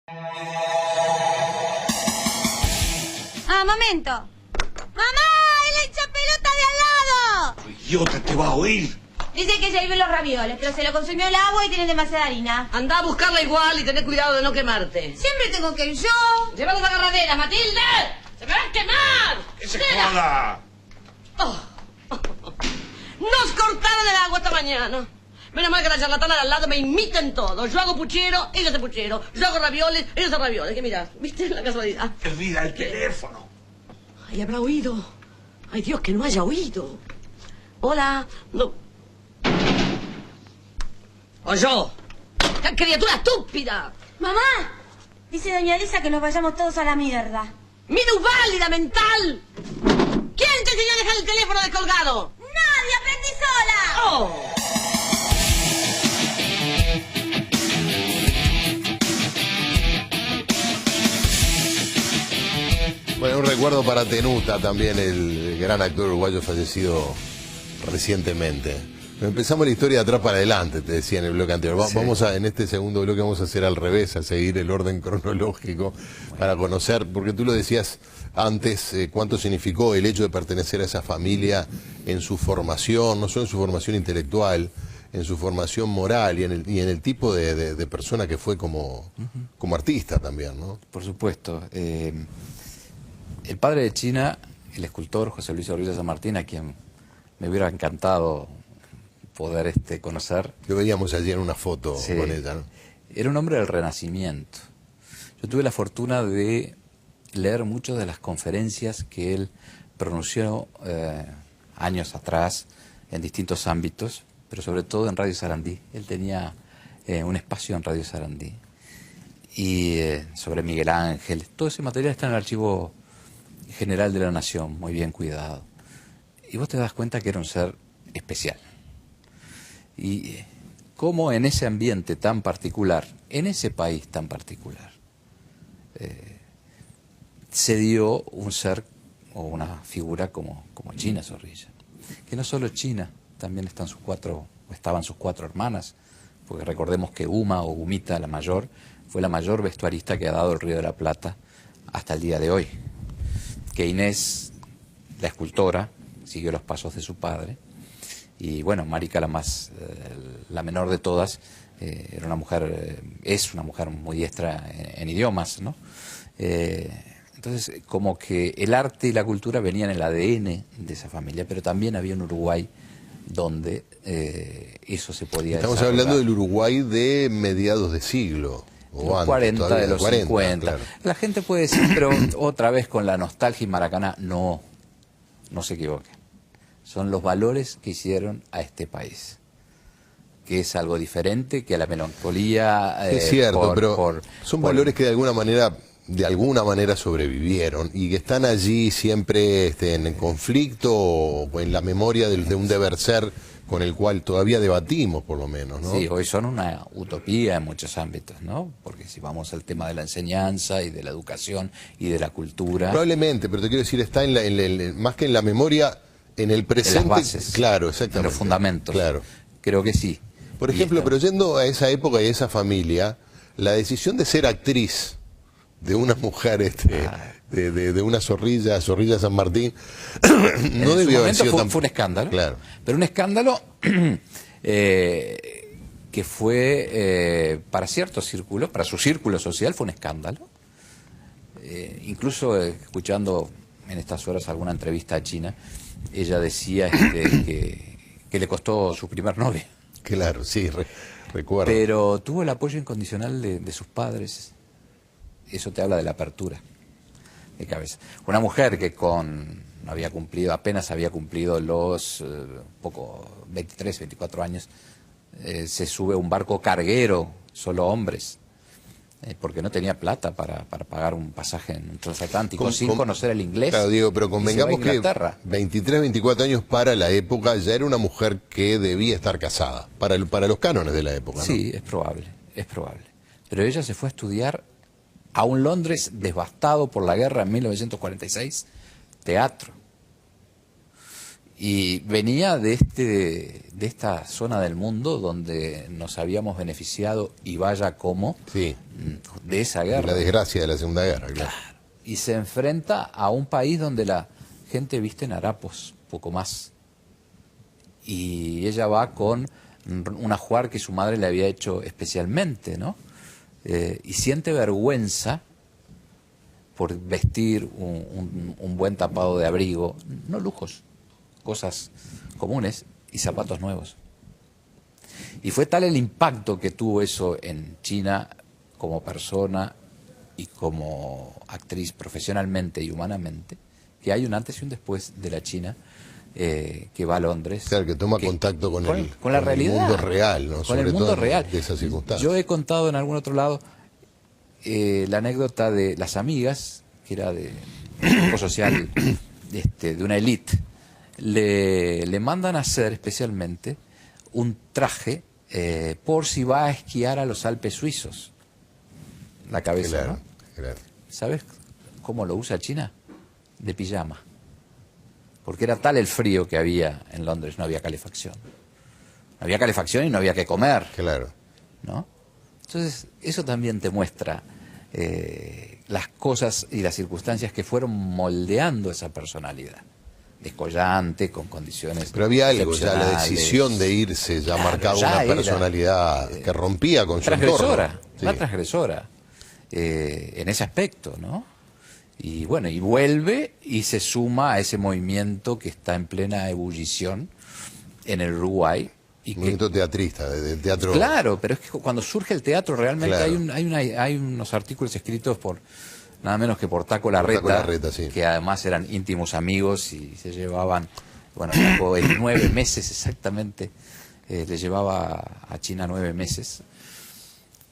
Ah, momento. ¡Mamá! ¡El hinchapelota de al lado! ¡Idiota, te va a oír! Dice que ya hirvió los ravioles, pero se lo consumió el agua y tiene demasiada harina. Anda a buscarla igual y tené cuidado de no quemarte. Siempre tengo que ir yo. ¡Lleva las agarraderas, Matilde! ¡Se me va a quemar! ¡Que se joda! Oh. Nos cortaron el agua esta mañana. Menos mal que la charlatana de al lado me imiten todo. Yo hago puchero, ella hace puchero. Yo hago ravioles, ella hace ravioles. ¿Qué mirás? ¿Viste la casualidad? Olvida el teléfono. Ay, habrá oído. Ay, Dios, que no haya oído. Hola. No. O yo. ¡Qué criatura estúpida! Mamá, dice doña Lisa que nos vayamos todos a la mierda. ¡Minusválida mental! ¿Quién te enseñó a dejar el teléfono descolgado? ¡Nadie! ¡Aprendí sola! ¡Oh! Bueno, un recuerdo para Tenuta también, el gran actor uruguayo fallecido recientemente. Empezamos la historia de atrás para adelante, te decía en el bloque anterior. Vamos a, en este segundo bloque vamos a hacer al revés, a seguir el orden cronológico para conocer, porque tú lo decías antes, cuánto significó el hecho de pertenecer a esa familia en su formación, no solo en su formación intelectual, en su formación moral y en el tipo de persona que fue como artista también, ¿no? Por supuesto. El padre de China, el escultor José Luis Orrilla San Martín, a quien me hubiera encantado poder conocer. Lo veíamos allí en una foto con ella, ¿no? Era un hombre del Renacimiento. Yo tuve la fortuna de leer muchas de las conferencias que él pronunció años atrás en distintos ámbitos, pero sobre todo en Radio Sarandí. Él tenía un espacio en Radio Sarandí. Y sobre Miguel Ángel, todo ese material está en el Archivo General de la Nación, muy bien cuidado. Y vos te das cuenta que era un ser especial. Y cómo en ese ambiente tan particular, en ese país tan particular, se dio un ser o una figura como China Zorrilla. Que no solo China, también estaban sus cuatro hermanas, porque recordemos que Uma o Umita, la mayor, fue la mayor vestuarista que ha dado el Río de la Plata hasta el día de hoy. Que Inés, la escultora, siguió los pasos de su padre. Y bueno, Marica, la menor de todas, era una mujer, es una mujer muy diestra en idiomas, ¿no? Entonces, como que el arte y la cultura venían en el ADN de esa familia, pero también había un Uruguay donde eso se podía Estamos desarrollar. hablando del Uruguay de mediados de siglo. De los 40, de los 50. Claro. La gente puede decir, pero otra vez con la nostalgia y Maracaná, no se equivoquen. Son los valores que hicieron a este país, que es algo diferente que a la melancolía. Es cierto, pero son valores que de alguna manera sobrevivieron y que están allí siempre en conflicto o en la memoria de un deber ser con el cual todavía debatimos, por lo menos, ¿no? Sí, hoy son una utopía en muchos ámbitos, ¿no? Porque si vamos al tema de la enseñanza y de la educación y de la cultura... Probablemente, pero te quiero decir, está más que en la memoria, en el presente. En las bases. Claro, exactamente. En los fundamentos. Claro. Creo que sí. Por ejemplo, pero yendo a esa época y a esa familia, la decisión de ser actriz de una mujer, de una Zorrilla San Martín, no debió haber sido fue un escándalo. Claro. Pero un escándalo que fue para ciertos círculos, para su círculo social fue un escándalo. Incluso escuchando en estas horas alguna entrevista a China, ella decía que le costó su primer novio. Claro, sí, recuerdo. Pero tuvo el apoyo incondicional de sus padres. Eso te habla de la apertura de cabeza. Una mujer que apenas había cumplido los 23, 24 años, se sube a un barco carguero, solo hombres, porque no tenía plata para pagar un pasaje en un transatlántico sin conocer el inglés. Claro, Diego, pero convengamos que 23, 24 años para la época ya era una mujer que debía estar casada, para los cánones de la época, ¿no? Sí, es probable. Pero ella se fue a estudiar a un Londres devastado por la guerra en 1946, teatro. Y venía de esta zona del mundo donde nos habíamos beneficiado, y vaya cómo, Sí, de esa guerra. la desgracia de la Segunda Guerra, claro. Y se enfrenta a un país donde la gente viste en harapos, poco más. Y ella va con un ajuar que su madre le había hecho especialmente, ¿no? Y siente vergüenza por vestir un buen tapado de abrigo, no lujos, cosas comunes, y zapatos nuevos. Y fue tal el impacto que tuvo eso en China como persona y como actriz profesionalmente y humanamente, que hay un antes y un después de la China que va a Londres. Claro, que toma contacto con la realidad, el mundo real, ¿no? con Sobre el mundo todo real. de esas circunstancias. Yo he contado en algún otro lado la anécdota de las amigas, que era de un grupo social de una élite. Le mandan a hacer especialmente un traje por si va a esquiar a los Alpes suizos. La cabeza, Claro, ¿no? claro. ¿Sabes cómo lo usa China? De pijama. Porque era tal el frío que había en Londres, no había calefacción. No había calefacción y no había que comer, Claro. ¿no? Entonces, eso también te muestra las cosas y las circunstancias que fueron moldeando esa personalidad. Descollante, con condiciones Pero había algo, ya la excepcionales. decisión de irse ya Claro, marcaba ya una era, personalidad que rompía con su transgresora, entorno. Sí. una transgresora en ese aspecto, ¿no? Y bueno, y vuelve y se suma a ese movimiento que está en plena ebullición en el Uruguay. Y Un que, movimiento teatrista, de teatro. claro, pero es que cuando surge el teatro realmente Claro. hay unos artículos escritos por nada menos que por Taco Larreta, Taco Larreta, sí. que además eran íntimos amigos y se llevaban, bueno, Taco en 9 meses exactamente, le llevaba a China 9 meses.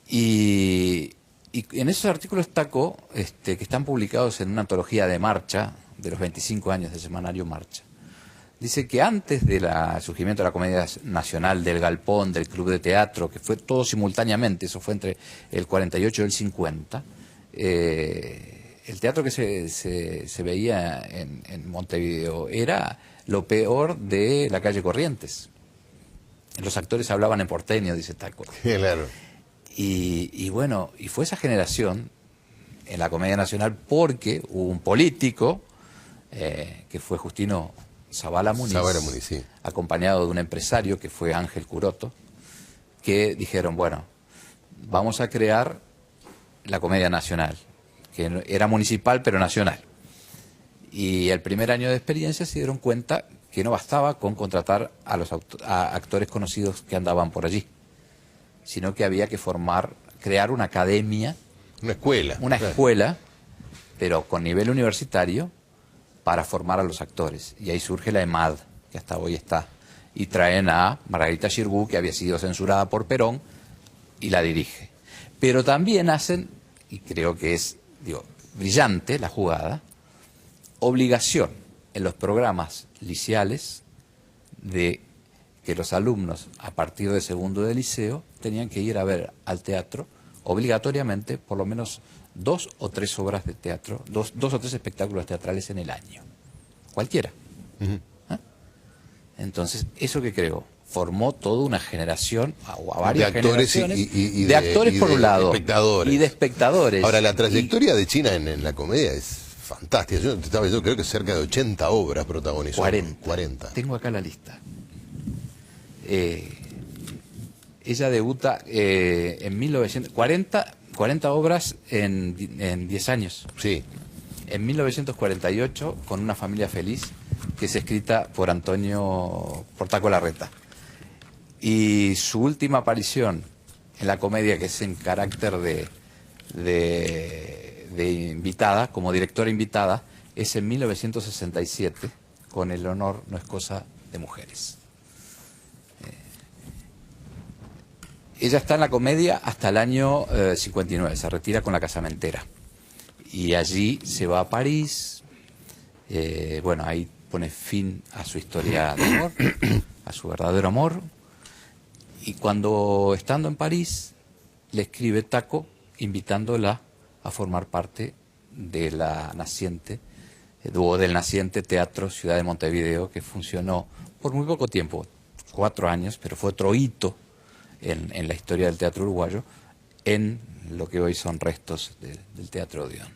Y en esos artículos Taco, que están publicados en una antología de Marcha, de los 25 años del semanario Marcha, dice que antes del surgimiento de la Comedia Nacional, del Galpón, del Club de Teatro, que fue todo simultáneamente, eso fue entre el 48 y el 50, el teatro que se veía en Montevideo era lo peor de la calle Corrientes. Los actores hablaban en porteño, dice Taco. Claro. Y bueno, y fue esa generación en la Comedia Nacional porque hubo un político que fue Justino Zavala Muniz, Sí. acompañado de un empresario que fue Ángel Curoto, que dijeron, bueno, vamos a crear la Comedia Nacional, que era municipal pero nacional. Y el primer año de experiencia se dieron cuenta que no bastaba con contratar a actores conocidos que andaban por allí, sino que había que crear una academia, Una escuela. una Claro. escuela, pero con nivel universitario, para formar a los actores. Y ahí surge la EMAD, que hasta hoy está. Y traen a Margarita Xirgu, que había sido censurada por Perón, y la dirige. Pero también hacen, y creo que es brillante la jugada, obligación en los programas liceales de que los alumnos a partir de segundo de liceo tenían que ir a ver al teatro obligatoriamente por lo menos 2 o 3 obras de teatro, dos o tres espectáculos teatrales en el año, cualquiera. ¿Ah? Entonces, eso que creo, formó toda una generación, o a varias de actores generaciones, y de actores y por de un lado, espectadores. y de espectadores. Ahora, la trayectoria de China en la comedia es fantástica. Yo creo que cerca de 80 obras protagonizó. 40. Tengo acá la lista. Ella debuta en 40 obras en 10 años. Sí. En 1948, con Una familia feliz, que es escrita por Taco Larreta. Y su última aparición en la comedia, que es en carácter de invitada, como directora invitada, es en 1967, con El honor no es cosa de mujeres. Ella está en la comedia hasta el año 59, se retira con La casamentera. Y allí se va a París, bueno, ahí pone fin a su historia de amor, a su verdadero amor. Y cuando, estando en París, le escribe Taco invitándola a formar parte de la naciente o del naciente Teatro Ciudad de Montevideo, que funcionó por muy poco tiempo, 4 años, pero fue otro hito en la historia del teatro uruguayo, en lo que hoy son restos del Teatro Odeón.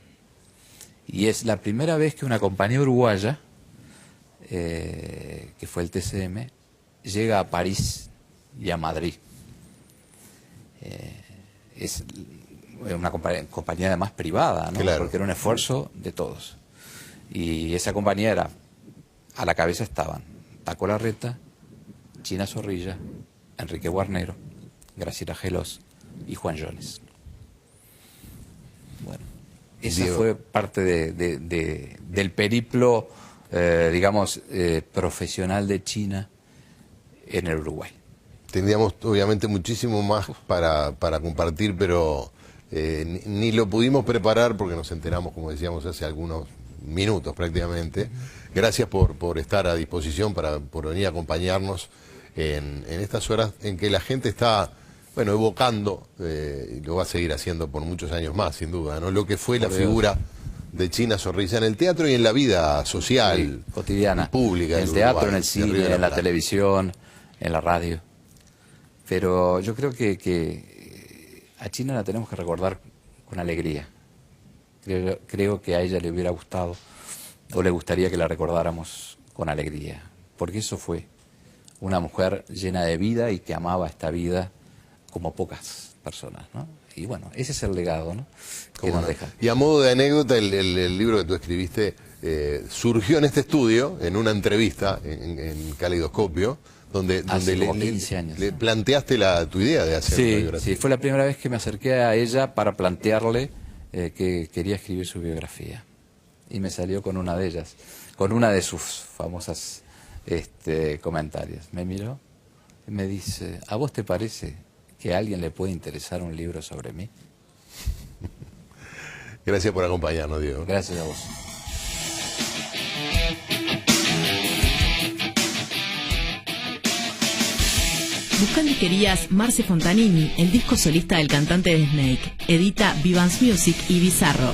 Y es la primera vez que una compañía uruguaya, que fue el TCM, llega a París y a Madrid. Es una compañía además privada, ¿no? Claro. Porque era un esfuerzo de todos. Y esa compañía era, a la cabeza estaban Taco Larreta, China Zorrilla, Enrique Guarnero, Graciela Gelos y Juan Jones. Bueno, esa Diego. fue parte del periplo, digamos, profesional de China en el Uruguay. Tendríamos obviamente muchísimo más para compartir, pero ni lo pudimos preparar porque nos enteramos, como decíamos, hace algunos minutos prácticamente. Gracias por estar a disposición, por venir a acompañarnos en estas horas en que la gente está, bueno, evocando, y lo va a seguir haciendo por muchos años más, sin duda, ¿no? Lo que fue la figura de China Zorrilla en el teatro y en la vida social, Sí, cotidiana, y pública. en el del teatro, Uruguay, en el del Río de cine, en la Plata. televisión, en la radio. Pero yo creo que a China la tenemos que recordar con alegría. Creo que a ella le hubiera gustado o le gustaría que la recordáramos con alegría, porque eso fue una mujer llena de vida y que amaba esta vida como pocas personas, ¿no? Y bueno, ese es el legado, ¿no?, que ¿Cómo nos no? deja. Y a modo de anécdota, el libro que tú escribiste surgió en este estudio, en una entrevista en Caleidoscopio, donde Hace como 15 años. le planteaste tu idea de hacer una Sí, biografía. sí, fue la primera vez que me acerqué a ella para plantearle que quería escribir su biografía. Y me salió con una de ellas, con una de sus famosas comentarios. Me miró y me dice, ¿a vos te parece que a alguien le puede interesar un libro sobre mí? Gracias por acompañarnos, Diego. Gracias a vos. Buscando y querías Marce Fontanini, el disco solista del cantante de Snake. Edita Vivance Music y Bizarro.